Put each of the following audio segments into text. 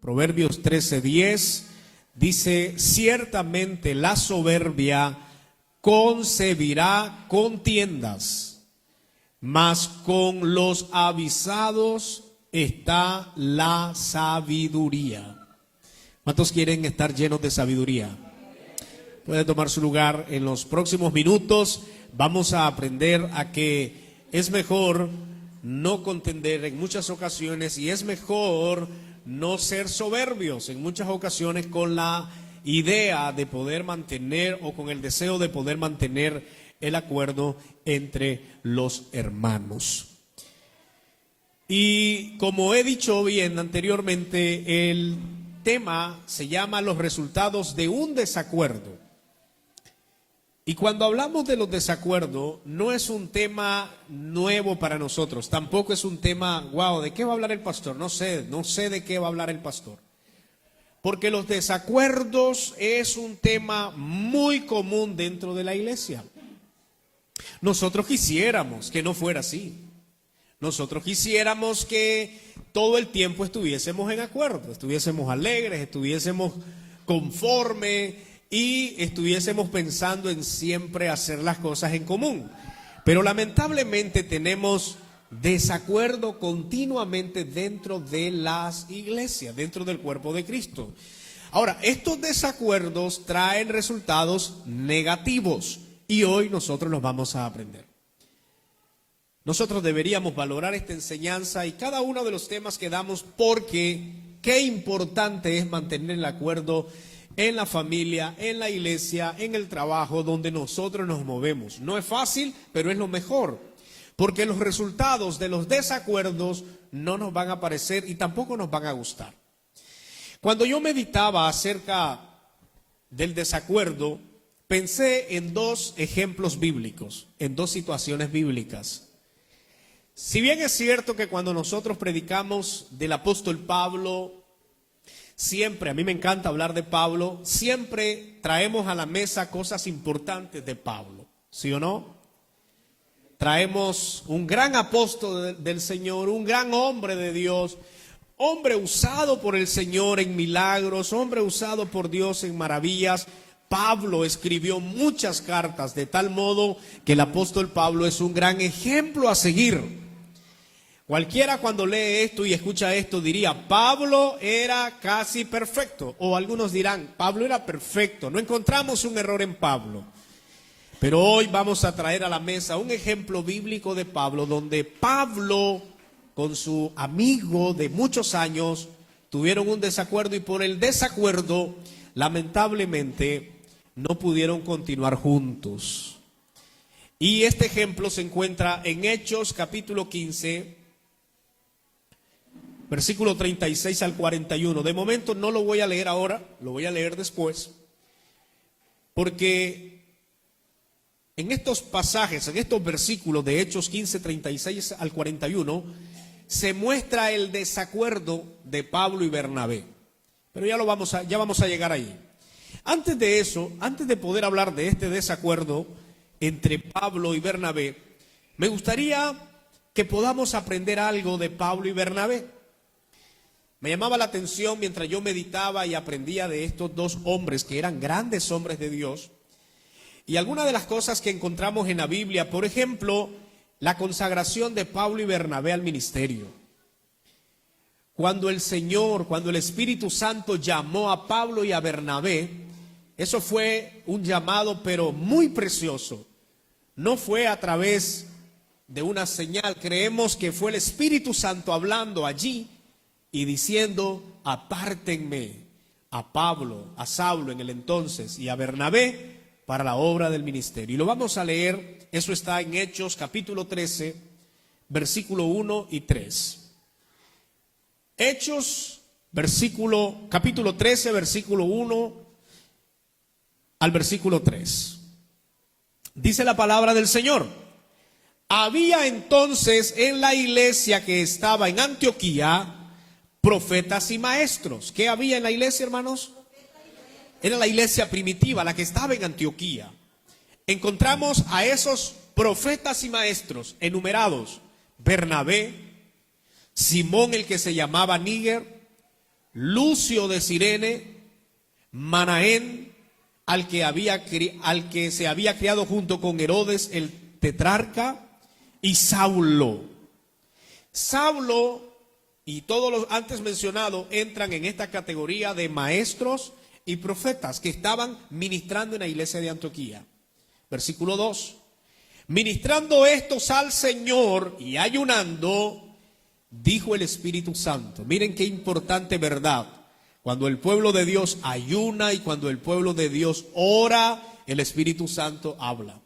Proverbios 13:10 dice: ciertamente la soberbia concebirá contiendas, mas con los avisados está la sabiduría. ¿Cuántos quieren estar llenos de sabiduría? Puede tomar su lugar. En los próximos minutos vamos a aprender a que es mejor no contender en muchas ocasiones y es mejor no ser soberbios en muchas ocasiones con la idea de poder mantener o con el deseo de poder mantener el acuerdo entre los hermanos. Y como he dicho bien anteriormente, el tema se llama los resultados de un desacuerdo. Y cuando hablamos de los desacuerdos, no es un tema nuevo para nosotros, tampoco es un tema, wow, ¿de qué va a hablar el pastor? No sé de qué va a hablar el pastor. Porque los desacuerdos es un tema muy común dentro de la iglesia. Nosotros quisiéramos que no fuera así. Nosotros quisiéramos que todo el tiempo estuviésemos en acuerdo, estuviésemos alegres, estuviésemos conformes y estuviésemos pensando en siempre hacer las cosas en común. Pero lamentablemente tenemos desacuerdo continuamente dentro de las iglesias, dentro del cuerpo de Cristo. Ahora, estos desacuerdos traen resultados negativos y hoy nosotros los vamos a aprender. Nosotros deberíamos valorar esta enseñanza y cada uno de los temas que damos, porque qué importante es mantener el acuerdo en la familia, en la iglesia, en el trabajo donde nosotros nos movemos. No es fácil, pero es lo mejor, porque los resultados de los desacuerdos no nos van a parecer y tampoco nos van a gustar. Cuando yo meditaba acerca del desacuerdo, pensé en dos ejemplos bíblicos, en dos situaciones bíblicas. Si bien es cierto que cuando nosotros predicamos del apóstol Pablo, siempre, a mí me encanta hablar de Pablo, siempre traemos a la mesa cosas importantes de Pablo, ¿sí o no? Traemos un gran apóstol del Señor, un gran hombre de Dios, hombre usado por el Señor en milagros, hombre usado por Dios en maravillas. Pablo escribió muchas cartas, de tal modo que el apóstol Pablo es un gran ejemplo a seguir. Cualquiera cuando lee esto y escucha esto diría, Pablo era casi perfecto. O algunos dirán, Pablo era perfecto, no encontramos un error en Pablo. Pero hoy vamos a traer a la mesa un ejemplo bíblico de Pablo, donde Pablo con su amigo de muchos años tuvieron un desacuerdo y por el desacuerdo, lamentablemente, no pudieron continuar juntos. Y este ejemplo se encuentra en Hechos capítulo 15, versículo 36 al 41. De momento no lo voy a leer ahora, lo voy a leer después, porque en estos pasajes, en estos versículos de Hechos 15, 36 al 41, se muestra el desacuerdo de Pablo y Bernabé. Pero ya vamos a llegar ahí. Antes de eso, antes de poder hablar de este desacuerdo entre Pablo y Bernabé, me gustaría que podamos aprender algo de Pablo y Bernabé. Me llamaba la atención mientras yo meditaba y aprendía de estos dos hombres que eran grandes hombres de Dios. Y algunas de las cosas que encontramos en la Biblia, por ejemplo, la consagración de Pablo y Bernabé al ministerio. Cuando el Señor, cuando el Espíritu Santo llamó a Pablo y a Bernabé, eso fue un llamado pero muy precioso. No fue a través de una señal, creemos que fue el Espíritu Santo hablando allí y diciendo, apártenme a Pablo, a Saulo en el entonces y a Bernabé para la obra del ministerio. Y lo vamos a leer, eso está en Hechos capítulo 13, versículo 1 y 3. Hechos, capítulo 13, versículo 1 al versículo 3. Dice la palabra del Señor. Había entonces en la iglesia que estaba en Antioquía profetas y maestros. ¿Qué había en la iglesia, hermanos? Era la iglesia primitiva, la que estaba en Antioquía. Encontramos a esos profetas y maestros enumerados: Bernabé, Simón el que se llamaba Níger, Lucio de Cirene, Manaén, al que se había criado junto con Herodes el tetrarca, y Saulo. Saulo y todos los antes mencionados entran en esta categoría de maestros y profetas que estaban ministrando en la iglesia de Antioquía. Versículo 2. Ministrando estos al Señor y ayunando, dijo el Espíritu Santo. Miren qué importante verdad. Cuando el pueblo de Dios ayuna y cuando el pueblo de Dios ora, el Espíritu Santo habla.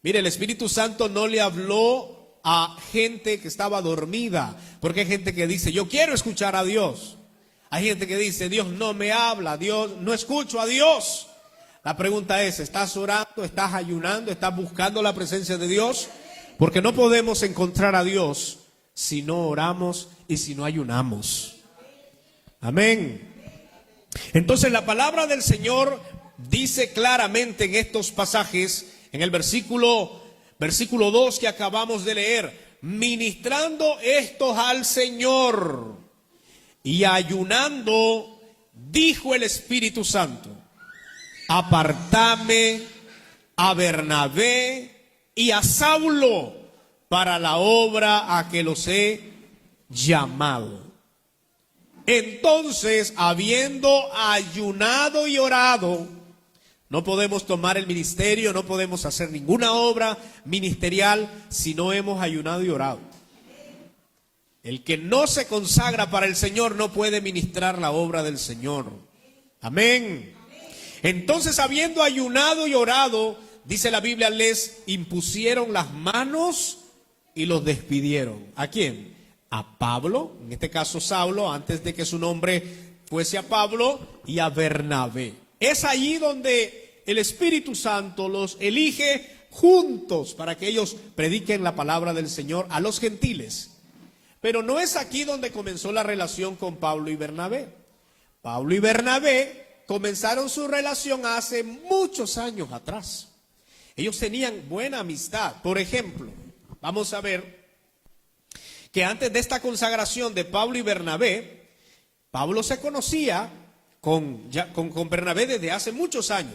Mire, el Espíritu Santo no le habló a gente que estaba dormida, porque hay gente que dice, yo quiero escuchar a Dios. Hay gente que dice, Dios no me habla, Dios no escucho a Dios. La pregunta es, ¿estás orando, estás ayunando, estás buscando la presencia de Dios? Porque no podemos encontrar a Dios si no oramos y si no ayunamos. Amén. Entonces la palabra del Señor dice claramente en estos pasajes, en el versículo 2 que acabamos de leer, ministrando estos al Señor y ayunando, dijo el Espíritu Santo, apartame a Bernabé y a Saulo para la obra a que los he llamado. Entonces, habiendo ayunado y orado, no podemos tomar el ministerio, no podemos hacer ninguna obra ministerial si no hemos ayunado y orado. El que no se consagra para el Señor no puede ministrar la obra del Señor. Amén. Entonces, habiendo ayunado y orado, dice la Biblia, les impusieron las manos y los despidieron. ¿A quién? A Pablo, en este caso Saulo, antes de que su nombre fuese a Pablo, y a Bernabé. Es allí donde el Espíritu Santo los elige juntos para que ellos prediquen la palabra del Señor a los gentiles. Pero no es aquí donde comenzó la relación con Pablo y Bernabé. Pablo y Bernabé comenzaron su relación hace muchos años atrás. Ellos tenían buena amistad. Por ejemplo, vamos a ver que antes de esta consagración de Pablo y Bernabé, Pablo se conocía con Bernabé desde hace muchos años.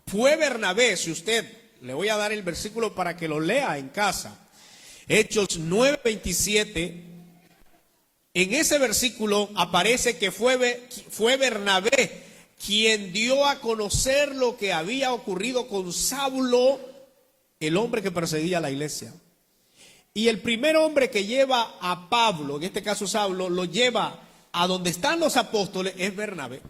Fue Bernabé, si usted, le voy a dar el versículo para que lo lea en casa, Hechos 9:27, en ese versículo aparece que fue Bernabé quien dio a conocer lo que había ocurrido con Saulo, el hombre que perseguía a la iglesia. Y el primer hombre que lleva a Pablo, en este caso Saulo, lo lleva a donde están los apóstoles, es Bernabé.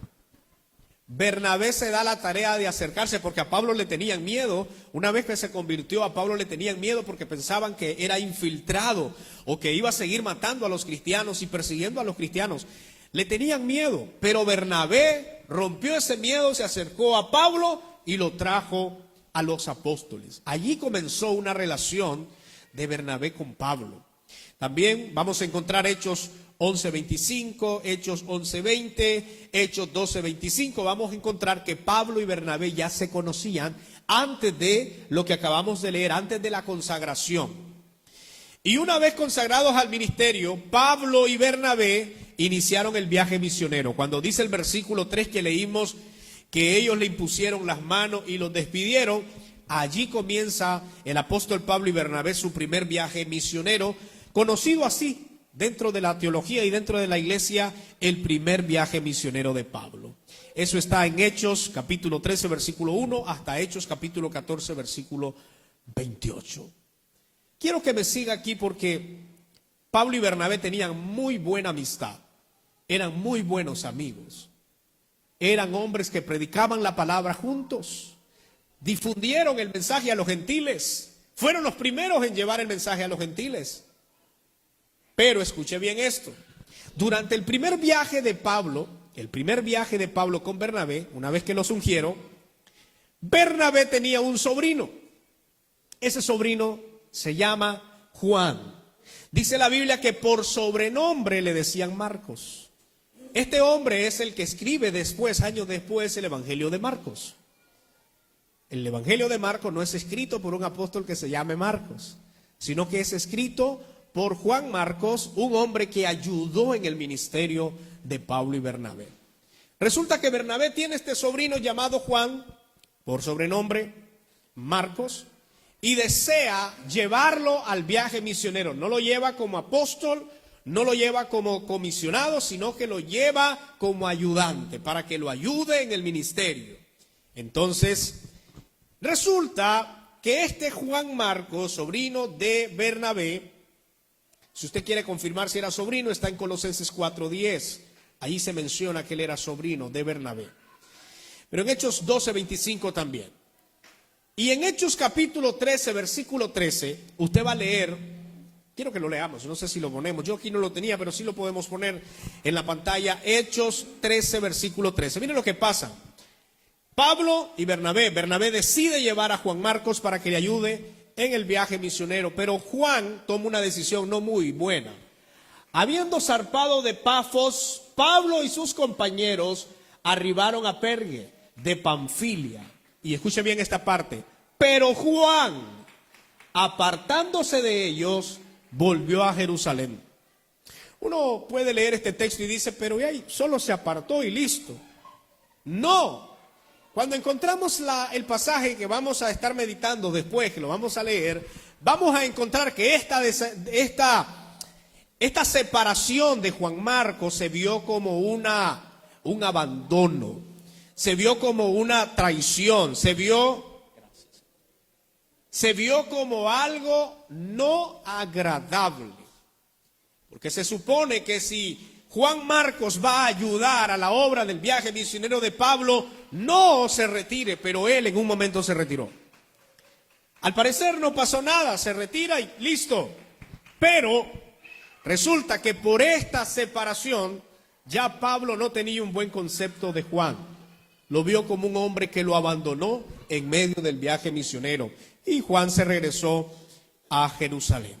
Bernabé se da la tarea de acercarse porque a Pablo le tenían miedo. Una vez que se convirtió, a Pablo le tenían miedo porque pensaban que era infiltrado o que iba a seguir matando a los cristianos y persiguiendo a los cristianos. Le tenían miedo, pero Bernabé rompió ese miedo, se acercó a Pablo y lo trajo a los apóstoles. Allí comenzó una relación de Bernabé con Pablo. También vamos a encontrar Hechos 11:25, Hechos 11:20, Hechos 12:25. Vamos a encontrar que Pablo y Bernabé ya se conocían antes de lo que acabamos de leer, antes de la consagración. Y una vez consagrados al ministerio, Pablo y Bernabé iniciaron el viaje misionero. Cuando dice el versículo 3 que leímos que ellos le impusieron las manos y los despidieron, allí comienza el apóstol Pablo y Bernabé su primer viaje misionero, conocido así dentro de la teología y dentro de la iglesia, el primer viaje misionero de Pablo. Eso está en Hechos capítulo 13 versículo 1 hasta Hechos capítulo 14 versículo 28. Quiero que me siga aquí porque Pablo y Bernabé tenían muy buena amistad, eran muy buenos amigos, eran hombres que predicaban la palabra juntos, difundieron el mensaje a los gentiles, fueron los primeros en llevar el mensaje a los gentiles. Pero escuche bien esto, durante el primer viaje de Pablo con Bernabé, una vez que los ungieron, Bernabé tenía un sobrino. Ese sobrino se llama Juan. Dice la Biblia que por sobrenombre le decían Marcos. Este hombre es el que escribe después, años después, el Evangelio de Marcos. El Evangelio de Marcos no es escrito por un apóstol que se llame Marcos, sino que es escrito por Juan Marcos, un hombre que ayudó en el ministerio de Pablo y Bernabé. Resulta que Bernabé tiene este sobrino llamado Juan, por sobrenombre Marcos, y desea llevarlo al viaje misionero. No lo lleva como apóstol, no lo lleva como comisionado, sino que lo lleva como ayudante, para que lo ayude en el ministerio. Entonces, resulta que este Juan Marcos, sobrino de Bernabé, si usted quiere confirmar si era sobrino, está en Colosenses 4:10. Ahí se menciona que él era sobrino de Bernabé. Pero en Hechos 12:25 también. Y en Hechos capítulo 13, versículo 13, usted va a leer, quiero que lo leamos, no sé si lo ponemos, yo aquí no lo tenía, pero sí lo podemos poner en la pantalla. Hechos 13, versículo 13. Miren lo que pasa. Pablo y Bernabé decide llevar a Juan Marcos para que le ayude en el viaje misionero, pero Juan toma una decisión no muy buena. Habiendo zarpado de Pafos, Pablo y sus compañeros arribaron a Perge de Panfilia. Y escuche bien esta parte. Pero Juan, apartándose de ellos, volvió a Jerusalén. Uno puede leer este texto y dice, pero ahí solo se apartó y listo. No. Cuando encontramos el pasaje que vamos a estar meditando después, que lo vamos a leer, vamos a encontrar que esta separación de Juan Marcos se vio como un abandono, se vio como una traición, se vio como algo no agradable. Porque se supone que si Juan Marcos va a ayudar a la obra del viaje misionero de Pablo, no se retire, pero él en un momento se retiró. Al parecer no pasó nada, se retira y listo. Pero resulta que por esta separación ya Pablo no tenía un buen concepto de Juan. Lo vio como un hombre que lo abandonó en medio del viaje misionero. Y Juan se regresó a Jerusalén.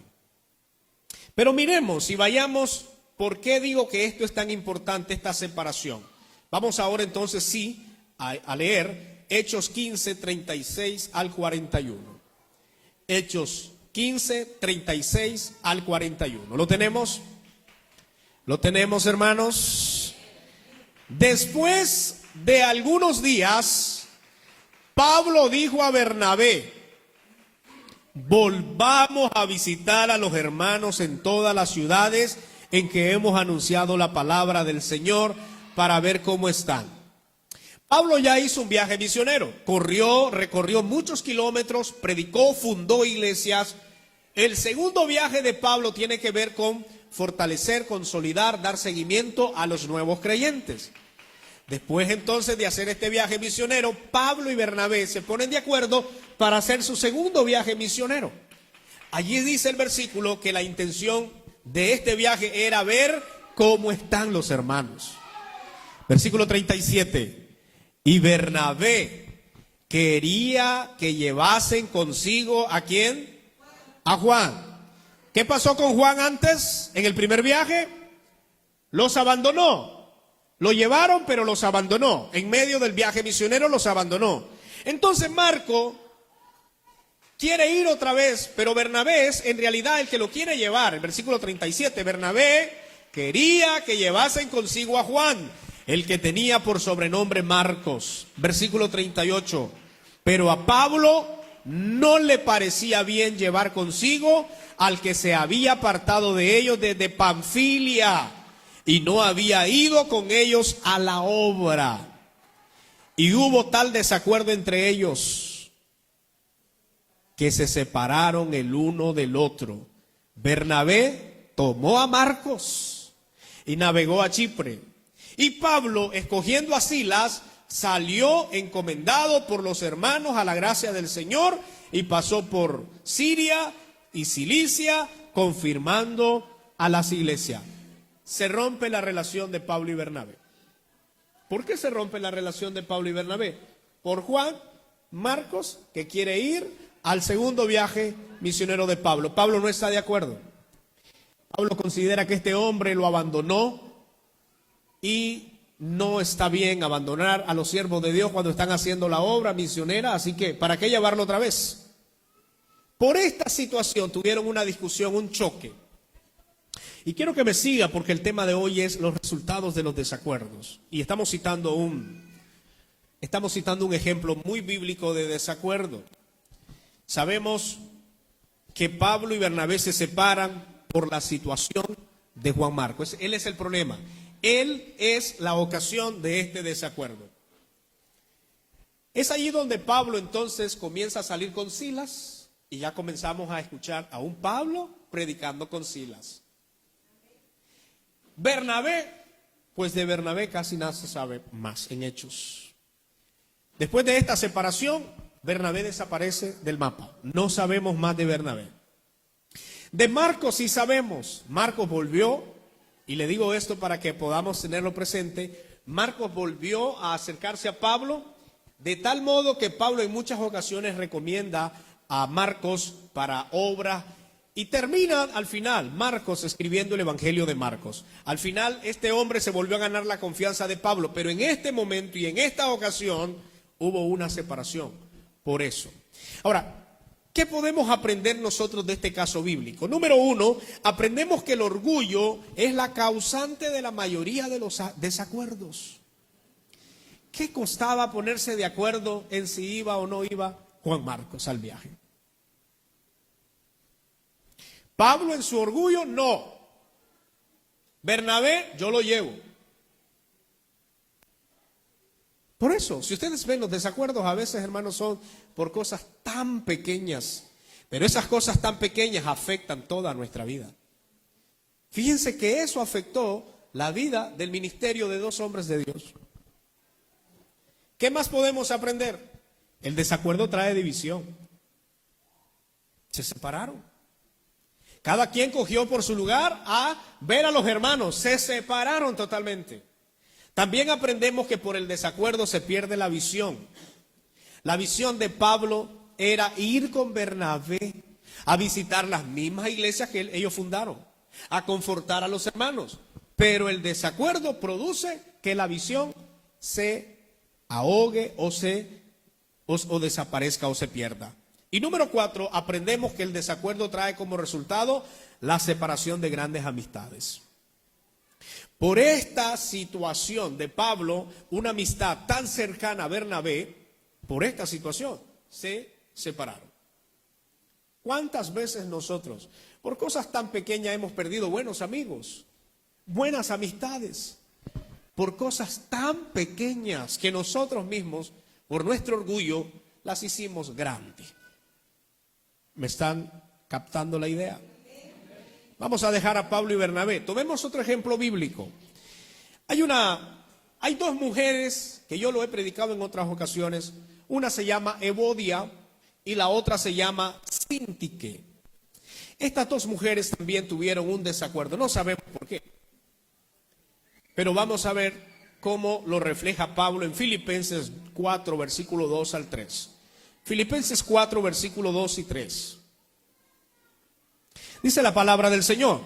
Pero miremos y vayamos, ¿por qué digo que esto es tan importante, esta separación? Vamos ahora entonces sí a leer Hechos 15, 36 al 41. Hechos 15, 36 al 41. ¿Lo tenemos? ¿Lo tenemos, hermanos? Después de algunos días, Pablo dijo a Bernabé, volvamos a visitar a los hermanos en todas las ciudades en que hemos anunciado la palabra del Señor para ver cómo están. Pablo ya hizo un viaje misionero, recorrió muchos kilómetros, predicó, fundó iglesias. El segundo viaje de Pablo tiene que ver con fortalecer, consolidar, dar seguimiento a los nuevos creyentes. Después entonces de hacer este viaje misionero, Pablo y Bernabé se ponen de acuerdo para hacer su segundo viaje misionero. Allí dice el versículo que la intención de este viaje era ver cómo están los hermanos. Versículo 37. Y Bernabé quería que llevasen consigo ¿a quién? A Juan. ¿Qué pasó con Juan antes, en el primer viaje? Los abandonó. Lo llevaron, pero los abandonó. En medio del viaje misionero los abandonó. Entonces Marco quiere ir otra vez, pero Bernabé es en realidad el que lo quiere llevar. El versículo 37, Bernabé quería que llevasen consigo a Juan, el que tenía por sobrenombre Marcos. Versículo 38, pero a Pablo no le parecía bien llevar consigo al que se había apartado de ellos desde Panfilia y no había ido con ellos a la obra. Y hubo tal desacuerdo entre ellos que se separaron el uno del otro. Bernabé tomó a Marcos y navegó a Chipre. Y Pablo, escogiendo a Silas, salió encomendado por los hermanos a la gracia del Señor y pasó por Siria y Cilicia, confirmando a las iglesias. Se rompe la relación de Pablo y Bernabé. ¿Por qué se rompe la relación de Pablo y Bernabé? Por Juan Marcos, que quiere ir al segundo viaje misionero de Pablo. Pablo no está de acuerdo. Pablo considera que este hombre lo abandonó y no está bien abandonar a los siervos de Dios cuando están haciendo la obra misionera, así que ¿para qué llevarlo otra vez? Por esta situación tuvieron una discusión, un choque. Y quiero que me siga porque el tema de hoy es los resultados de los desacuerdos. Y estamos citando un ejemplo muy bíblico de desacuerdo. Sabemos que Pablo y Bernabé se separan por la situación de Juan Marcos. Él es el problema. Él es la ocasión de este desacuerdo. Es allí donde Pablo entonces comienza a salir con Silas y ya comenzamos a escuchar a un Pablo predicando con Silas. Bernabé, pues de Bernabé casi nada se sabe más en Hechos. Después de esta separación, Bernabé desaparece del mapa. No sabemos más de Bernabé. De Marcos sí sabemos. Marcos volvió, y le digo esto para que podamos tenerlo presente. Marcos volvió a acercarse a Pablo, de tal modo que Pablo en muchas ocasiones recomienda a Marcos para obras. Y termina al final Marcos escribiendo el Evangelio de Marcos. Al final este hombre se volvió a ganar la confianza de Pablo, pero en este momento y en esta ocasión hubo una separación. Por eso. Ahora, ¿qué podemos aprender nosotros de este caso bíblico? Número uno, aprendemos que el orgullo es la causante de la mayoría de los desacuerdos. ¿Qué costaba ponerse de acuerdo en si iba o no iba Juan Marcos al viaje? Pablo en su orgullo, no. Bernabé, yo lo llevo. Por eso, si ustedes ven, los desacuerdos a veces, hermanos, son por cosas tan pequeñas. Pero esas cosas tan pequeñas afectan toda nuestra vida. Fíjense que eso afectó la vida del ministerio de dos hombres de Dios. ¿Qué más podemos aprender? El desacuerdo trae división. Se separaron. Cada quien cogió por su lugar a ver a los hermanos. Se separaron totalmente. También aprendemos que por el desacuerdo se pierde la visión. La visión de Pablo era ir con Bernabé a visitar las mismas iglesias que ellos fundaron, a confortar a los hermanos. Pero el desacuerdo produce que la visión se ahogue o desaparezca o se pierda. Y número 4, aprendemos que el desacuerdo trae como resultado la separación de grandes amistades. Por esta situación de Pablo, una amistad tan cercana a Bernabé, por esta situación, se separaron. ¿Cuántas veces nosotros, por cosas tan pequeñas, hemos perdido buenos amigos, buenas amistades? Por cosas tan pequeñas que nosotros mismos, por nuestro orgullo, las hicimos grandes. ¿Me están captando la idea? Vamos a dejar a Pablo y Bernabé. Tomemos otro ejemplo bíblico. Hay dos mujeres que yo lo he predicado en otras ocasiones. Una se llama Evodia y la otra se llama Síntique. Estas dos mujeres también tuvieron un desacuerdo. No sabemos por qué. Pero vamos a ver cómo lo refleja Pablo en Filipenses 4, versículo 2 al 3. Filipenses 4, versículo 2 y 3. Dice la palabra del Señor.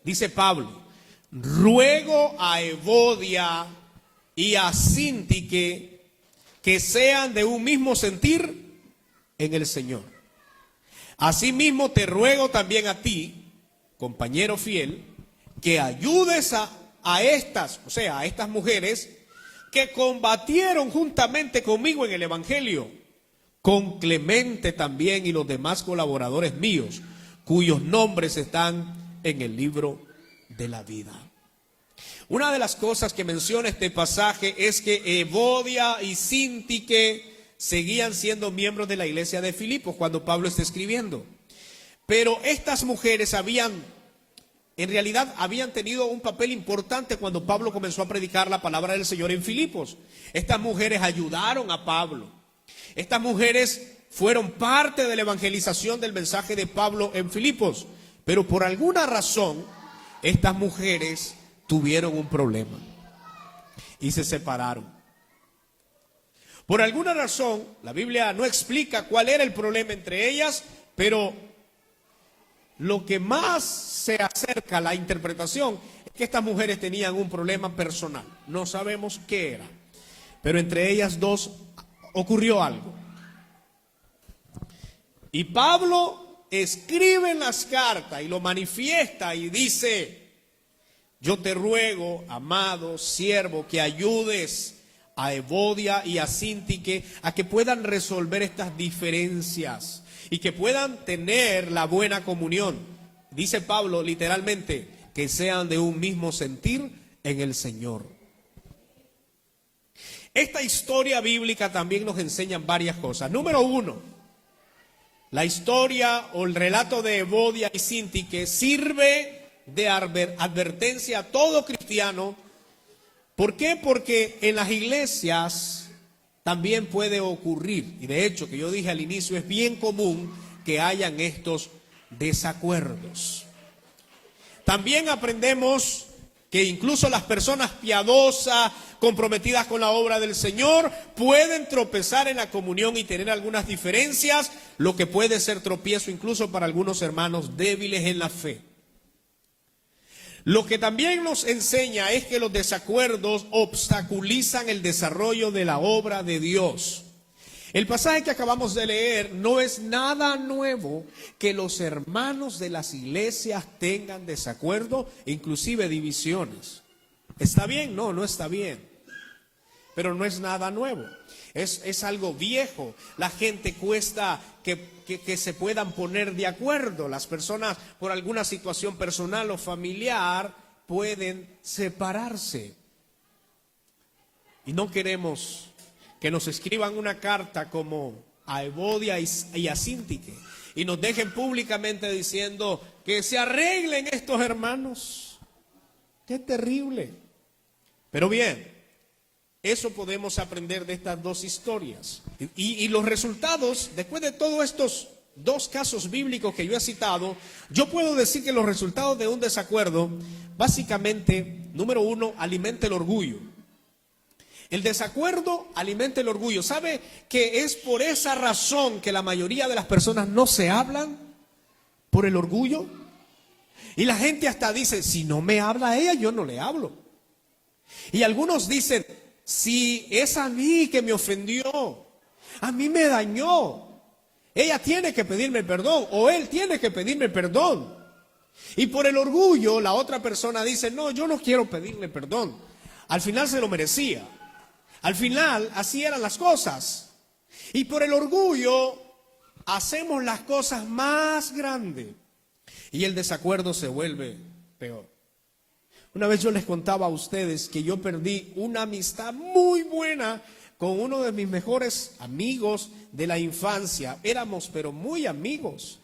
Dice Pablo: ruego a Evodia y a Síntique que sean de un mismo sentir en el Señor. Asimismo te ruego también a ti, compañero fiel, que ayudes a estas mujeres que combatieron juntamente conmigo en el Evangelio, con Clemente también y los demás colaboradores míos, cuyos nombres están en el libro de la vida. Una de las cosas que menciona este pasaje es que Evodia y Síntique seguían siendo miembros de la iglesia de Filipos cuando Pablo está escribiendo. Pero estas mujeres en realidad habían tenido un papel importante cuando Pablo comenzó a predicar la palabra del Señor en Filipos. Estas mujeres ayudaron a Pablo. Estas mujeres fueron parte de la evangelización del mensaje de Pablo en Filipos. Pero por alguna razón, estas mujeres tuvieron un problema y se separaron. Por alguna razón, la Biblia no explica cuál era el problema entre ellas, pero lo que más se acerca a la interpretación es que estas mujeres tenían un problema personal. No sabemos qué era, pero entre ellas dos ocurrió algo. Y Pablo escribe en las cartas y lo manifiesta y dice: Yo te ruego, amado siervo, que ayudes a Evodia y a Síntique a que puedan resolver estas diferencias y que puedan tener la buena comunión. Dice Pablo literalmente, que sean de un mismo sentir en el Señor. Esta historia bíblica también nos enseña varias cosas. Número uno, la historia o el relato de Evodia y Síntique sirve de advertencia a todo cristiano. ¿Por qué? Porque en las iglesias también puede ocurrir, y de hecho que yo dije al inicio, es bien común que hayan estos desacuerdos. También aprendemos que incluso las personas piadosas, comprometidas con la obra del Señor, pueden tropezar en la comunión y tener algunas diferencias, lo que puede ser tropiezo incluso para algunos hermanos débiles en la fe. Lo que también nos enseña es que los desacuerdos obstaculizan el desarrollo de la obra de Dios. El pasaje que acabamos de leer no es nada nuevo que los hermanos de las iglesias tengan desacuerdo, inclusive divisiones. ¿Está bien? No, no está bien. Pero no es nada nuevo. Es algo viejo. La gente cuesta que se puedan poner de acuerdo. Las personas por alguna situación personal o familiar pueden separarse. Y no queremos que nos escriban una carta como a Evodia y a Síntique y nos dejen públicamente diciendo que se arreglen estos hermanos. ¡Qué terrible! Pero bien, eso podemos aprender de estas dos historias. Y los resultados, después de todos estos dos casos bíblicos que yo he citado, yo puedo decir que los resultados de un desacuerdo, básicamente, número uno, alimenta el orgullo. El desacuerdo alimenta el orgullo. ¿Sabe que es por esa razón que la mayoría de las personas no se hablan? ¿Por el orgullo? Y la gente hasta dice, si no me habla ella, yo no le hablo. Y algunos dicen, si es a mí que me ofendió, a mí me dañó, ella tiene que pedirme perdón o él tiene que pedirme perdón. Y por el orgullo la otra persona dice, no, yo no quiero pedirle perdón. Al final se lo merecía. Al final así eran las cosas. Y por el orgullo hacemos las cosas más grandes y el desacuerdo se vuelve peor. Una vez yo les contaba a ustedes que yo perdí una amistad muy buena con uno de mis mejores amigos de la infancia. Éramos pero muy amigos.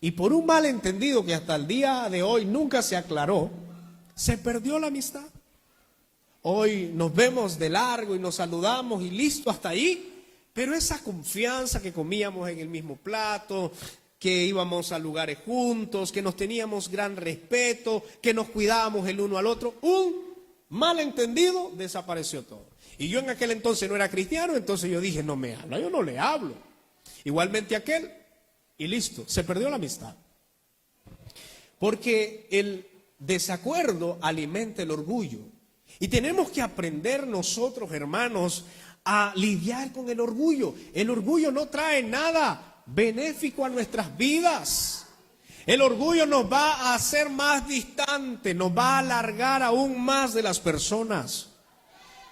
Y por un malentendido que hasta el día de hoy nunca se aclaró, se perdió la amistad. Hoy nos vemos de largo y nos saludamos y listo hasta ahí. Pero esa confianza que comíamos en el mismo plato, que íbamos a lugares juntos, que nos teníamos gran respeto, que nos cuidábamos el uno al otro, un malentendido, desapareció todo. Y yo en aquel entonces no era cristiano, entonces yo dije, no me habla, yo no le hablo. Igualmente aquel, y listo, se perdió la amistad. Porque el desacuerdo alimenta el orgullo. Y tenemos que aprender nosotros, hermanos, a lidiar con el orgullo. El orgullo no trae nada benéfico a nuestras vidas. El orgullo nos va a hacer más distantes, nos va a alargar aún más de las personas.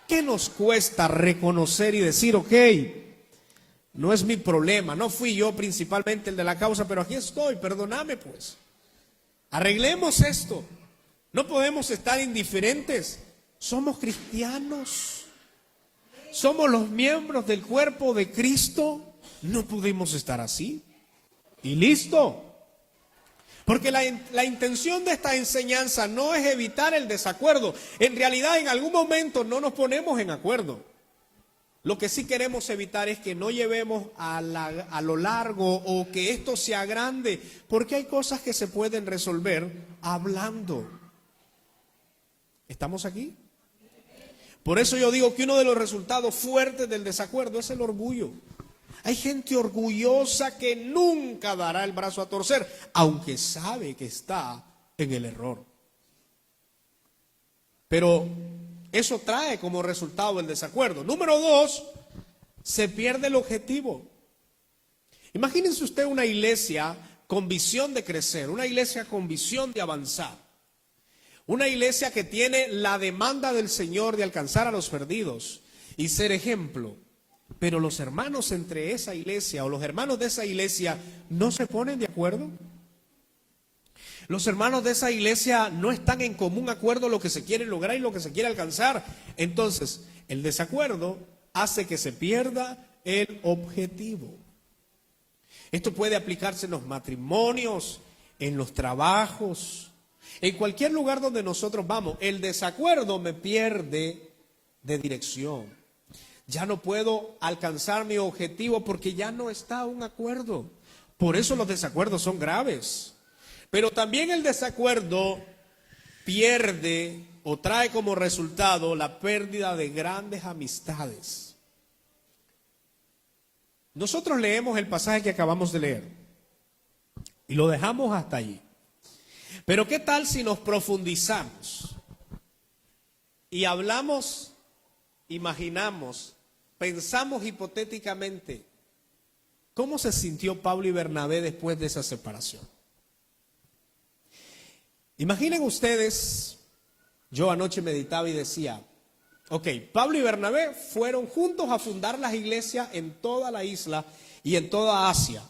¿Qué nos cuesta reconocer y decir, ok, no es mi problema, no fui yo principalmente el de la causa, pero aquí estoy, perdóname pues. Arreglemos esto. No podemos estar indiferentes. Somos cristianos. Somos los miembros del cuerpo de Cristo. No podemos estar así. Y listo. Porque la intención de esta enseñanza no es evitar el desacuerdo. En realidad, en algún momento no nos ponemos en acuerdo. Lo que sí queremos evitar es que no llevemos a lo largo o que esto sea grande. Porque hay cosas que se pueden resolver hablando. ¿Estamos aquí? Por eso yo digo que uno de los resultados fuertes del desacuerdo es el orgullo. Hay gente orgullosa que nunca dará el brazo a torcer, aunque sabe que está en el error. Pero eso trae como resultado el desacuerdo. Número 2, se pierde el objetivo. Imagínense usted una iglesia con visión de crecer, una iglesia con visión de avanzar. Una iglesia que tiene la demanda del Señor de alcanzar a los perdidos y ser ejemplo. Pero los hermanos entre esa iglesia o los hermanos de esa iglesia no se ponen de acuerdo. Los hermanos de esa iglesia no están en común acuerdo lo que se quiere lograr y lo que se quiere alcanzar. Entonces, el desacuerdo hace que se pierda el objetivo. Esto puede aplicarse en los matrimonios, en los trabajos, en cualquier lugar donde nosotros vamos. El desacuerdo me pierde de dirección. Ya no puedo alcanzar mi objetivo porque ya no está un acuerdo. Por eso los desacuerdos son graves. Pero también el desacuerdo pierde o trae como resultado la pérdida de grandes amistades. Nosotros leemos el pasaje que acabamos de leer y lo dejamos hasta allí. Pero ¿qué tal si nos profundizamos y hablamos, imaginamos, pensamos hipotéticamente cómo se sintió Pablo y Bernabé después de esa separación? Imaginen ustedes, yo anoche meditaba y decía, ok, Pablo y Bernabé fueron juntos a fundar las iglesias en toda la isla y en toda Asia.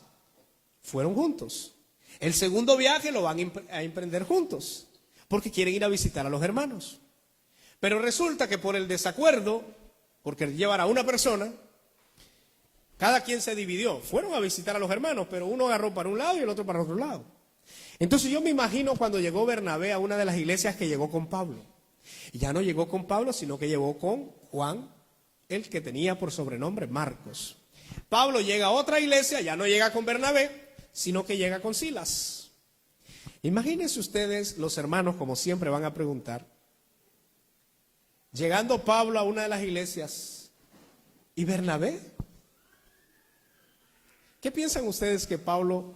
Fueron juntos. El segundo viaje lo van a emprender juntos, porque quieren ir a visitar a los hermanos. Pero resulta que por el desacuerdo, porque llevar a una persona, cada quien se dividió. Fueron a visitar a los hermanos, pero uno agarró para un lado y el otro para otro lado. Entonces yo me imagino cuando llegó Bernabé a una de las iglesias que llegó con Pablo. Y ya no llegó con Pablo, sino que llegó con Juan, el que tenía por sobrenombre Marcos. Pablo llega a otra iglesia, ya no llega con Bernabé, sino que llega con Silas. Imagínense ustedes, los hermanos, como siempre van a preguntar, llegando Pablo a una de las iglesias, ¿y Bernabé? ¿Qué piensan ustedes que Pablo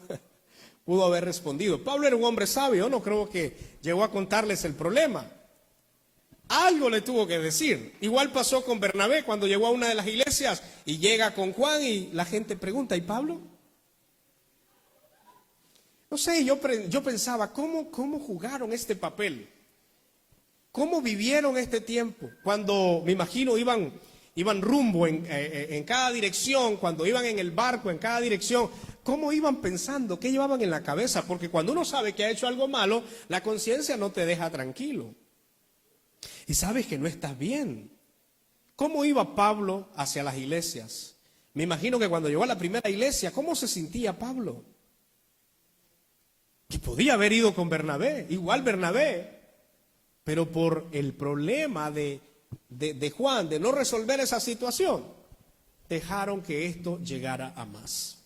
pudo haber respondido? Pablo era un hombre sabio, no creo que llegó a contarles el problema. Algo le tuvo que decir. Igual pasó con Bernabé cuando llegó a una de las iglesias y llega con Juan y la gente pregunta, ¿y Pablo? No sé, yo pensaba, ¿cómo jugaron este papel? ¿Cómo vivieron este tiempo? Cuando, me imagino, iban rumbo en cada dirección, cuando iban en el barco en cada dirección, ¿cómo iban pensando? ¿Qué llevaban en la cabeza? Porque cuando uno sabe que ha hecho algo malo, la conciencia no te deja tranquilo. Y sabes que no estás bien. ¿Cómo iba Pablo hacia las iglesias? Me imagino que cuando llegó a la primera iglesia, ¿cómo se sentía Pablo? Que podía haber ido con Bernabé, igual Bernabé, pero por el problema de Juan, de no resolver esa situación, dejaron que esto llegara a más.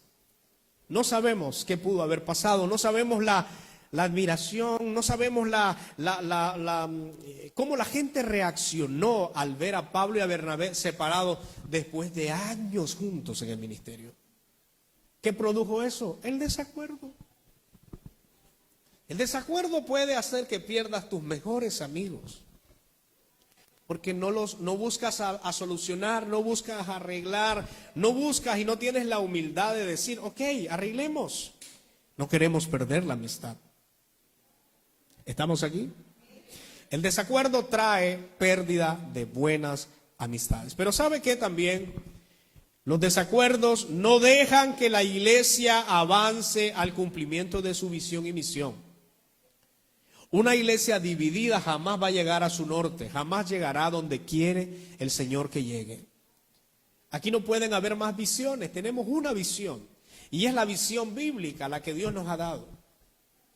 No sabemos qué pudo haber pasado, no sabemos la admiración, no sabemos cómo la gente reaccionó al ver a Pablo y a Bernabé separados después de años juntos en el ministerio. ¿Qué produjo eso? El desacuerdo. El desacuerdo puede hacer que pierdas tus mejores amigos, porque no buscas a solucionar, no buscas a arreglar, no buscas y no tienes la humildad de decir, ok, arreglemos. No queremos perder la amistad. ¿Estamos aquí? El desacuerdo trae pérdida de buenas amistades. Pero ¿sabe qué también? Los desacuerdos no dejan que la iglesia avance al cumplimiento de su visión y misión. Una iglesia dividida jamás va a llegar a su norte, jamás llegará a donde quiere el Señor que llegue. Aquí no pueden haber más visiones, tenemos una visión y es la visión bíblica la que Dios nos ha dado.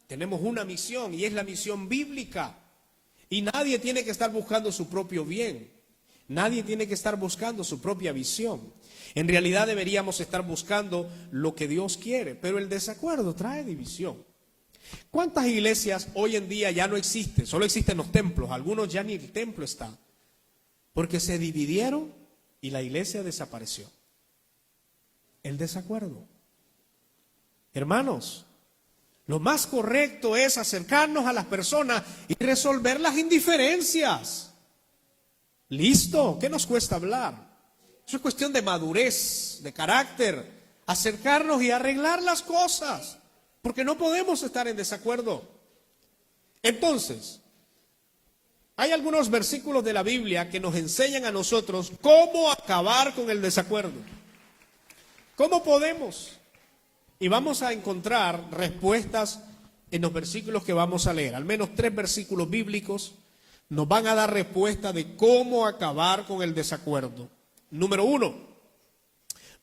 Tenemos una misión y es la misión bíblica y nadie tiene que estar buscando su propio bien, nadie tiene que estar buscando su propia visión. En realidad deberíamos estar buscando lo que Dios quiere, pero el desacuerdo trae división. ¿Cuántas iglesias hoy en día ya no existen? Solo existen los templos, algunos ya ni el templo está, porque se dividieron y la iglesia desapareció. El desacuerdo. Hermanos, lo más correcto es acercarnos a las personas y resolver las indiferencias. ¿Listo? ¿Qué nos cuesta hablar? Eso es cuestión de madurez, de carácter, acercarnos y arreglar las cosas. Porque no podemos estar en desacuerdo. Entonces, Hay algunos versículos de la Biblia que nos enseñan a nosotros cómo acabar con el desacuerdo. ¿Cómo podemos? Y vamos a encontrar respuestas en los versículos que vamos a leer. Al menos 3 versículos bíblicos nos van a dar respuesta de cómo acabar con el desacuerdo. Número 1,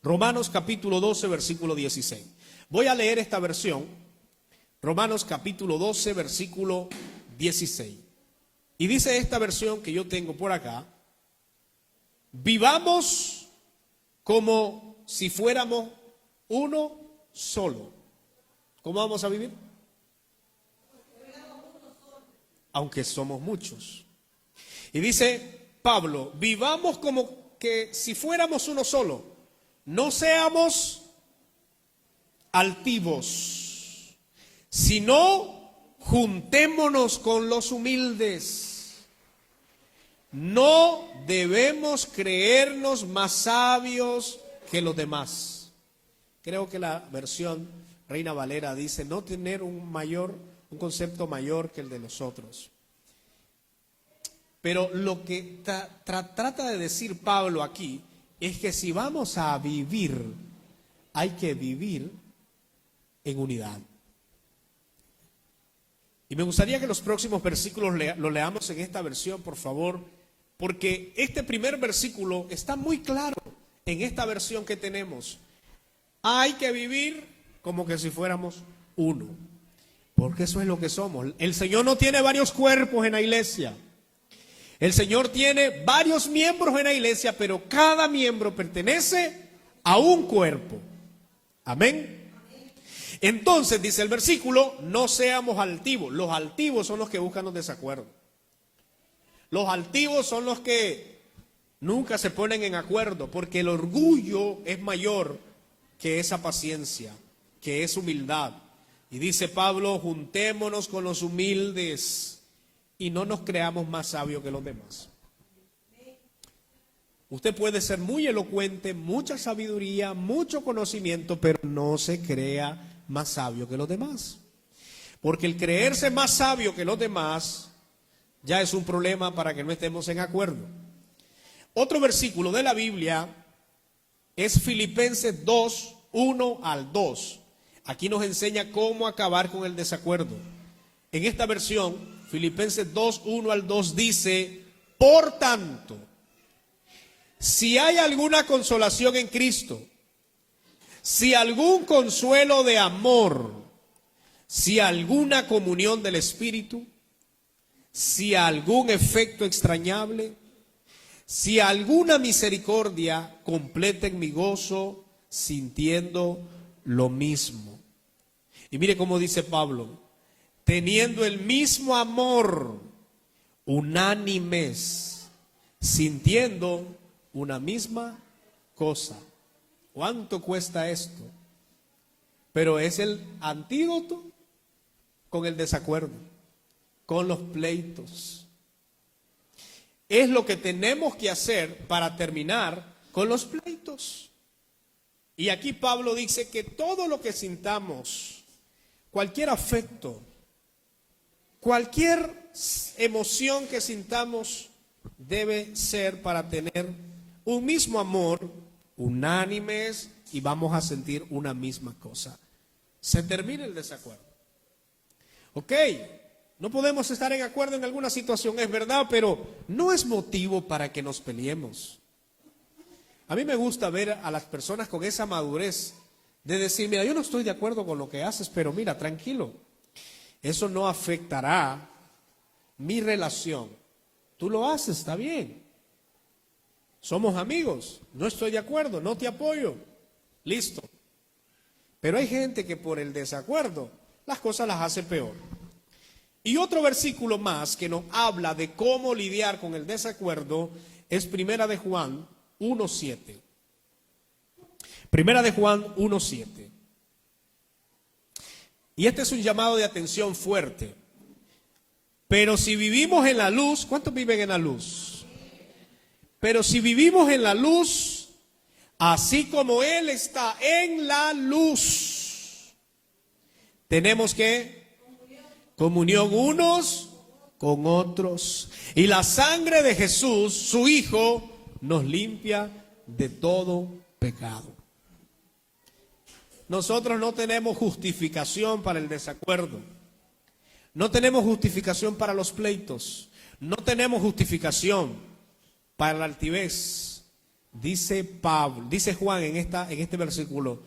Romanos capítulo 12, versículo 16. Voy a leer esta versión, Romanos capítulo 12, versículo 16. Y dice esta versión que yo tengo por acá: vivamos como si fuéramos uno solo. ¿Cómo vamos a vivir? Aunque somos muchos. Y dice Pablo, vivamos como que si fuéramos uno solo. No seamos altivos, sino juntémonos con los humildes. No debemos creernos más sabios que los demás. Creo que la versión Reina Valera dice no tener un concepto mayor que el de los otros. Pero lo que trata de decir Pablo aquí es que si vamos a vivir, hay que vivir en unidad. Y me gustaría que los próximos versículos los leamos en esta versión, por favor, porque este primer versículo está muy claro en esta versión que tenemos. Hay que vivir como que si fuéramos uno, porque eso es lo que somos. El Señor no tiene varios cuerpos en la iglesia. El Señor tiene varios miembros en la iglesia, pero cada miembro pertenece a un cuerpo. Amén. Entonces, dice el versículo, no seamos altivos. Los altivos son los que buscan los desacuerdos. Los altivos son los que nunca se ponen en acuerdo, porque el orgullo es mayor que esa paciencia, que es humildad. Y dice Pablo, juntémonos con los humildes y no nos creamos más sabios que los demás. Usted puede ser muy elocuente, mucha sabiduría, mucho conocimiento, pero no se crea más sabio que los demás. Porque el creerse más sabio que los demás ya es un problema para que no estemos en acuerdo. Otro versículo de la Biblia es Filipenses 2, 1 al 2. Aquí nos enseña cómo acabar con el desacuerdo. En esta versión, Filipenses 2, 1 al 2 dice, por tanto, si hay alguna consolación en Cristo, si algún consuelo de amor, si alguna comunión del Espíritu, si algún efecto extrañable, si alguna misericordia, completen mi gozo sintiendo lo mismo. Y mire cómo dice Pablo, teniendo el mismo amor, unánimes, sintiendo una misma cosa. ¿Cuánto cuesta esto? Pero es el antídoto con el desacuerdo, con los pleitos. Es lo que tenemos que hacer para terminar con los pleitos. Y aquí Pablo dice que todo lo que sintamos, cualquier afecto, cualquier emoción que sintamos, debe ser para tener un mismo amor, unánimes, y vamos a sentir una misma cosa. Se termina el desacuerdo. Ok, no podemos estar en acuerdo en alguna situación, es verdad, pero no es motivo para que nos peleemos. A mí me gusta ver a las personas con esa madurez de decir, mira, yo no estoy de acuerdo con lo que haces, pero mira, tranquilo, eso no afectará mi relación. Tú lo haces, está bien. Somos amigos, no estoy de acuerdo, no te apoyo. Listo. Pero hay gente que por el desacuerdo las cosas las hace peor. Y otro versículo más que nos habla de cómo lidiar con el desacuerdo es Primera de Juan 1:7. Primera de Juan 1:7. Y este es un llamado de atención fuerte. Pero si vivimos en la luz, ¿cuántos viven en la luz? Pero si vivimos en la luz, así como Él está en la luz, tenemos que comunión unos con otros. Y la sangre de Jesús, su Hijo, nos limpia de todo pecado. Nosotros no tenemos justificación para el desacuerdo. No tenemos justificación para los pleitos. No tenemos justificación para la altivez. Dice Juan en este versículo,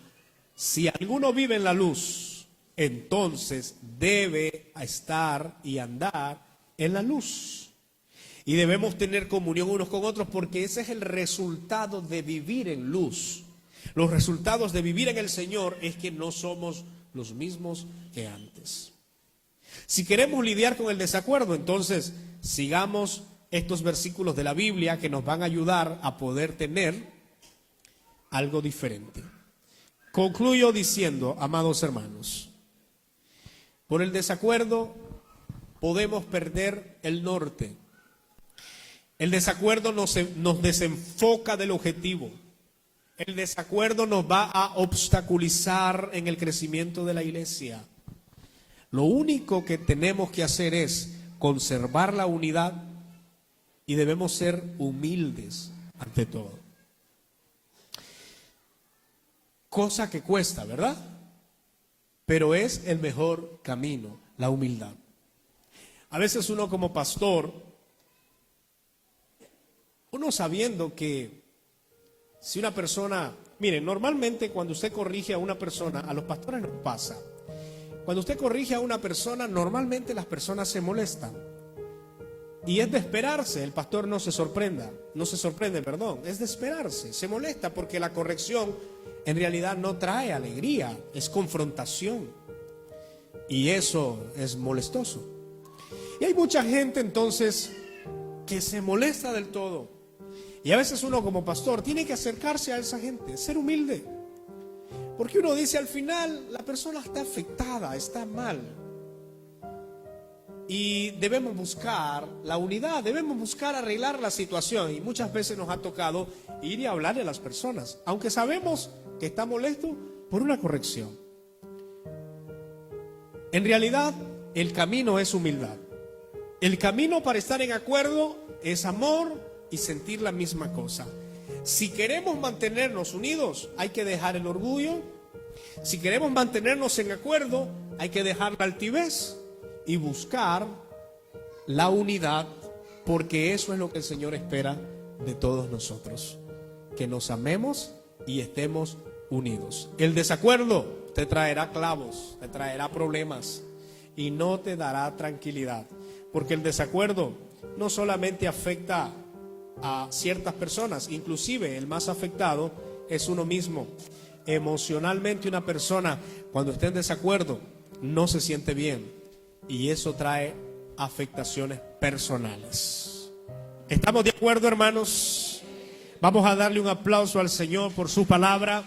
si alguno vive en la luz, entonces debe estar y andar en la luz. Y debemos tener comunión unos con otros porque ese es el resultado de vivir en luz. Los resultados de vivir en el Señor es que no somos los mismos que antes. Si queremos lidiar con el desacuerdo, entonces sigamos estos versículos de la Biblia que nos van a ayudar a poder tener algo diferente. Concluyo diciendo, amados hermanos, por el desacuerdo podemos perder el norte. El desacuerdo nos desenfoca del objetivo. El desacuerdo nos va a obstaculizar en el crecimiento de la iglesia. Lo único que tenemos que hacer es conservar la unidad y debemos ser humildes ante todo. Cosa que cuesta, ¿verdad? Pero es el mejor camino, la humildad. A veces uno como pastor, uno sabiendo que si una persona, miren, normalmente cuando usted corrige a una persona, a los pastores nos pasa, cuando usted corrige a una persona, normalmente las personas se molestan. Y es de esperarse, el pastor no se sorprende, es de esperarse, se molesta porque la corrección en realidad no trae alegría, es confrontación. Y eso es molestoso. Y hay mucha gente entonces que se molesta del todo. Y a veces uno como pastor tiene que acercarse a esa gente, ser humilde. Porque uno dice al final, la persona está afectada, está mal. Y debemos buscar la unidad, debemos buscar arreglar la situación. Y muchas veces nos ha tocado ir y hablarle a las personas, aunque sabemos que está molesto por una corrección. En realidad, el camino es humildad. El camino para estar en acuerdo es amor y sentir la misma cosa. Si queremos mantenernos unidos, hay que dejar el orgullo. Si queremos mantenernos en acuerdo, hay que dejar la altivez y buscar la unidad, porque eso es lo que el Señor espera de todos nosotros, que nos amemos y estemos unidos. El desacuerdo te traerá clavos, te traerá problemas y no te dará tranquilidad, porque el desacuerdo no solamente afecta a ciertas personas, inclusive el más afectado es uno mismo. Emocionalmente una persona cuando está en desacuerdo no se siente bien y eso trae afectaciones personales. ¿Estamos de acuerdo, hermanos? Vamos a darle un aplauso al Señor por su palabra.